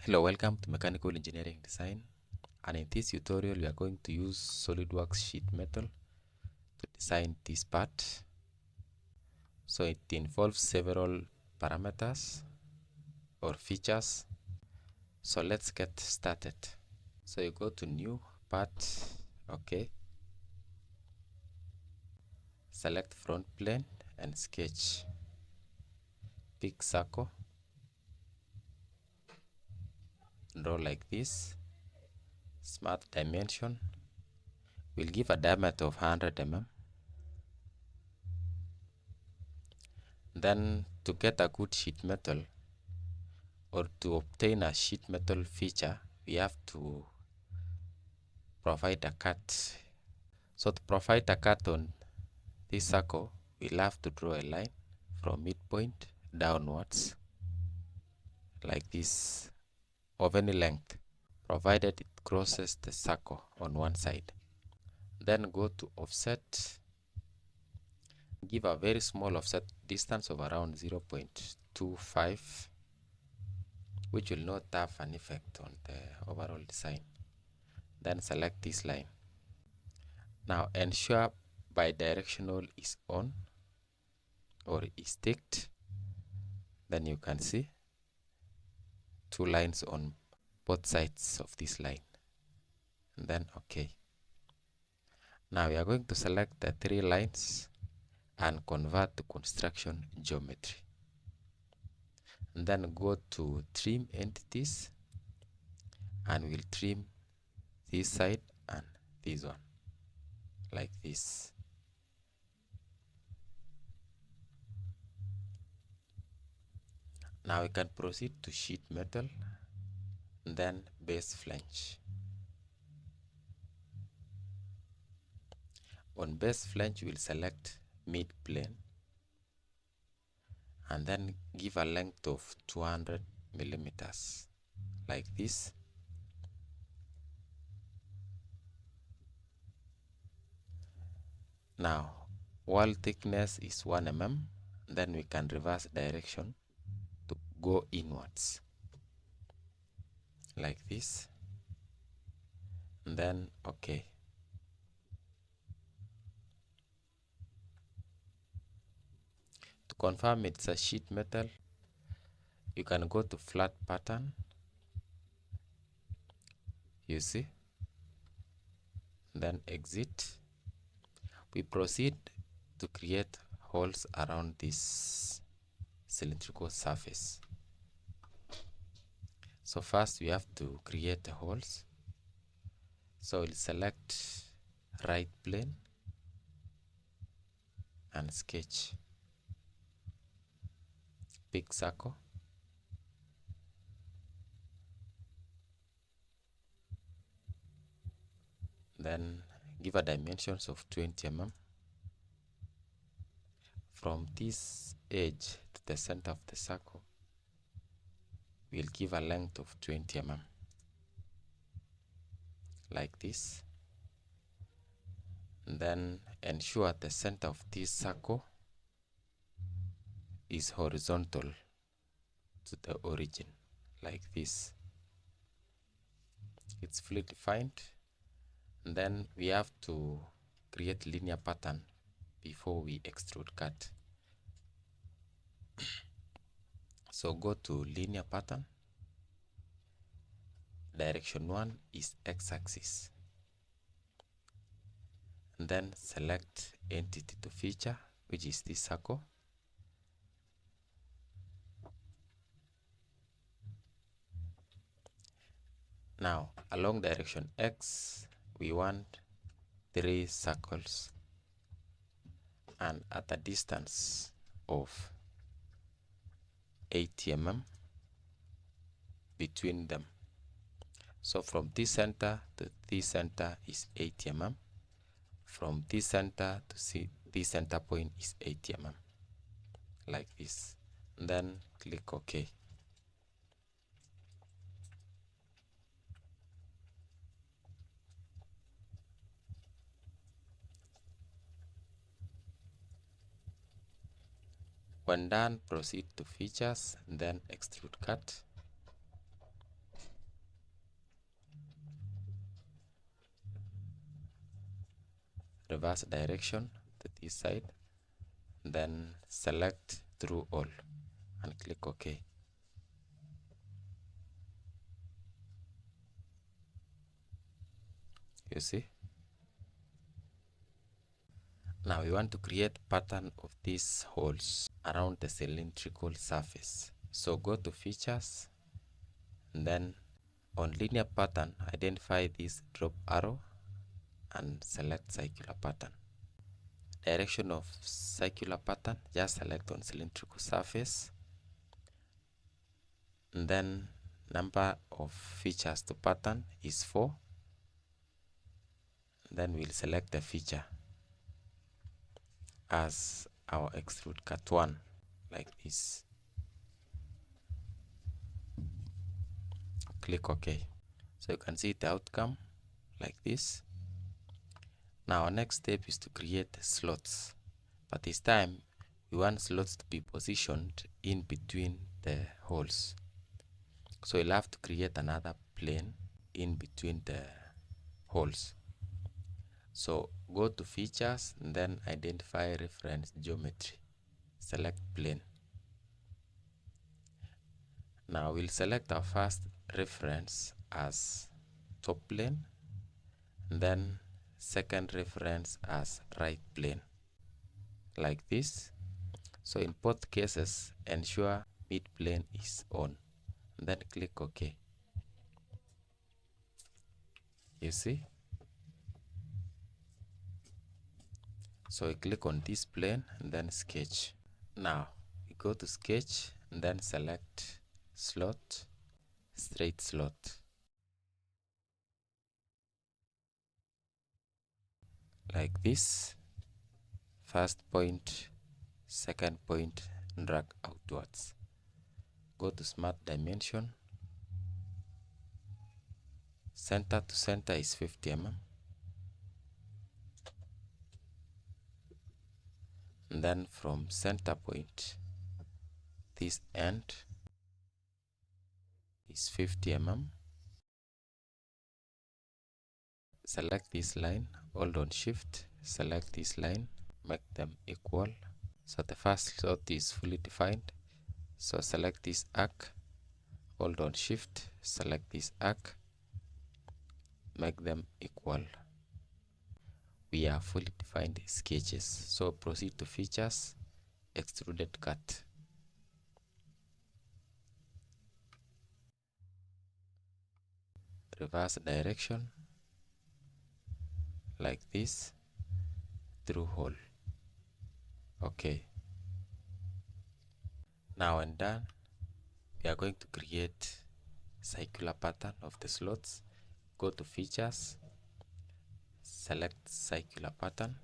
Hello, welcome to Mechanical Engineering Design, and in this tutorial we are going to use Solidworks sheet metal to design this part. So it involves several parameters or features. So let's get started. So you go to new part, okay, select front plane and sketch, pick circle, draw like this, smart dimension, we'll give a diameter of 100 mm. Then to get a good sheet metal or to obtain a sheet metal feature, we have to provide a cut. So to provide a cut on this circle, we'll have to draw a line from midpoint downwards like this of any length, provided it crosses the circle on one side. Then go to offset, give a very small offset distance of around 0.25, which will not have an effect on the overall design. Then select this line. Now ensure bidirectional is on or is ticked. Then you can see two lines on both sides of this line. And then OK. Now we are going to select the three lines and convert to construction geometry. And then go to trim entities and we'll trim this side and this one like this. Now we can proceed to sheet metal and then base flange. On base flange, we'll select mid plane and then give a length of 200 millimeters like this. Now wall thickness is 1 mm, then we can reverse direction to go inwards like this, and then OK. To confirm it's a sheet metal, you can go to flat pattern, you see, then exit. We proceed to create holes around this cylindrical surface. So first we have to create the holes. So we'll select right plane and sketch, pick circle, then give a dimensions of 20 mm. From this edge to the center of the circle, we'll give a length of 20 mm like this. And then ensure the center of this circle is horizontal to the origin like this. It's fully defined. And then we have to create linear pattern before we extrude cut. So go to linear pattern. Direction 1 is x-axis. And then select entity to feature, which is this circle. Now along direction x, we want 3 circles and at a distance of 80 mm between them. So from this center to this center is 80 mm. From this center to this center point is 80 mm like this. And then click OK. When done, proceed to features and then extrude cut. reverse direction to this side, then select through all and click OK. You see? Now we want to create pattern of these holes around the cylindrical surface. So go to features, and then on linear pattern, identify this drop arrow and select circular pattern. Direction of circular pattern, just select on cylindrical surface, and then number of features to pattern is 4. Then we'll select the feature as our extrude cut 1, like this. Click OK. So you can see the outcome like this. Now our next step is to create slots, but this time we want slots to be positioned in between the holes. So you'll have to create another plane in between the holes. So go to features and then identify reference geometry. Select plane. Now we'll select our first reference as top plane, and then second reference as right plane, like this. So in both cases, ensure mid plane is on, and then click OK. You see? So we click on this plane and then sketch. Now we go to sketch and then select slot, straight slot. Like this. First point, second point, drag outwards. Go to smart dimension. Center to center is 50 mm. And then from center point, this end is 50 mm. Select this line, hold on shift, select this line, make them equal. So the first slot is fully defined. So select this arc, hold on shift, select this arc, make them equal. We are fully defined sketches. So proceed to features, extruded cut. Reverse direction, like this, through hole. Okay. Now when done, we are going to create circular pattern of the slots. Go to features, select circular pattern.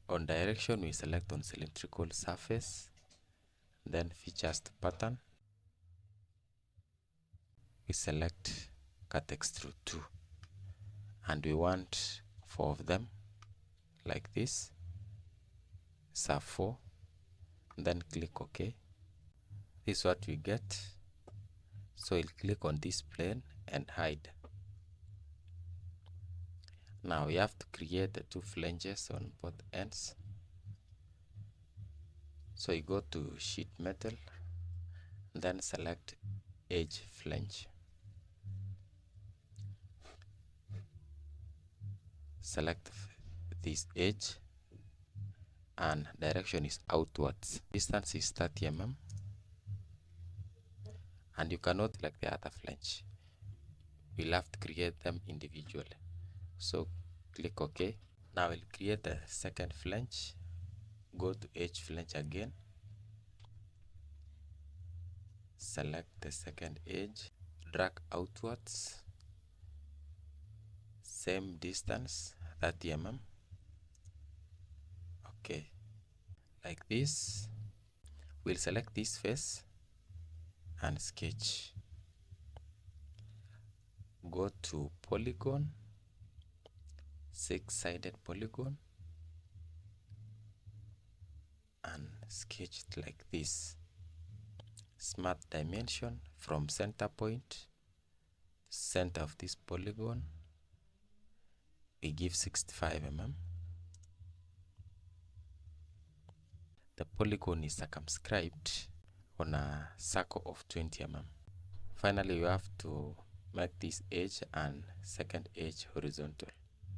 On direction, we select on cylindrical surface, then features to pattern. We select cut extrude 2, and we want 4 of them, like this. So 4, then click OK. This is what we get. So we'll click on this plane and hide. Now we have to create the 2 flanges on both ends. So you go to sheet metal, then select edge flange. Select this edge and direction is outwards. Distance is 30 mm, and you cannot select the other flange. We'll have to create them individually. So click OK. Now we'll create the second flange. Go to edge flange again. Select the second edge, drag outwards, same distance, 30 mm. Okay, like this. We'll select this face and sketch. Go to polygon, 6-sided polygon, and sketch it like this. Smart dimension from center point center of this polygon, we give 65 mm. The polygon is circumscribed on a circle of 20 mm. Finally, you have to make this edge and second edge horizontal.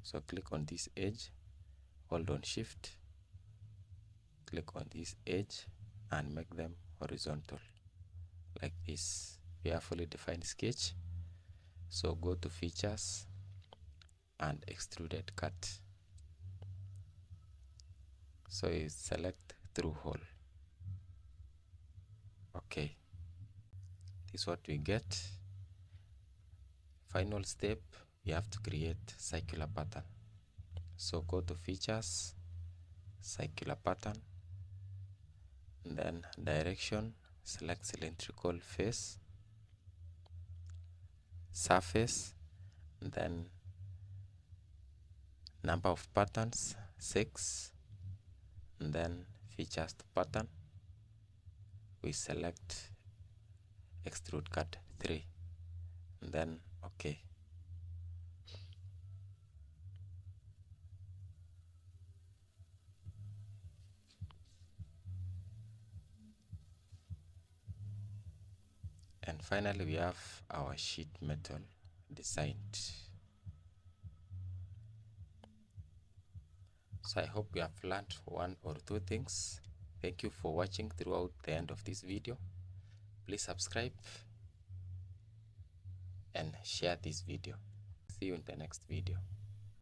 So click on this edge, hold on shift, click on this edge and make them horizontal like this. We have fully defined sketch. So go to features and extruded cut. So you select through hole. Okay, this is what we get. Final step, we have to create circular pattern. So go to features, circular pattern, and then direction, select cylindrical face, surface, and then number of patterns 6, and then features to pattern, we select extrude cut 3, and then okay. And finally we have our sheet metal designed. So I hope you have learned one or two things. Thank you for watching throughout the end of this video. Please subscribe and share this video. See you in the next video.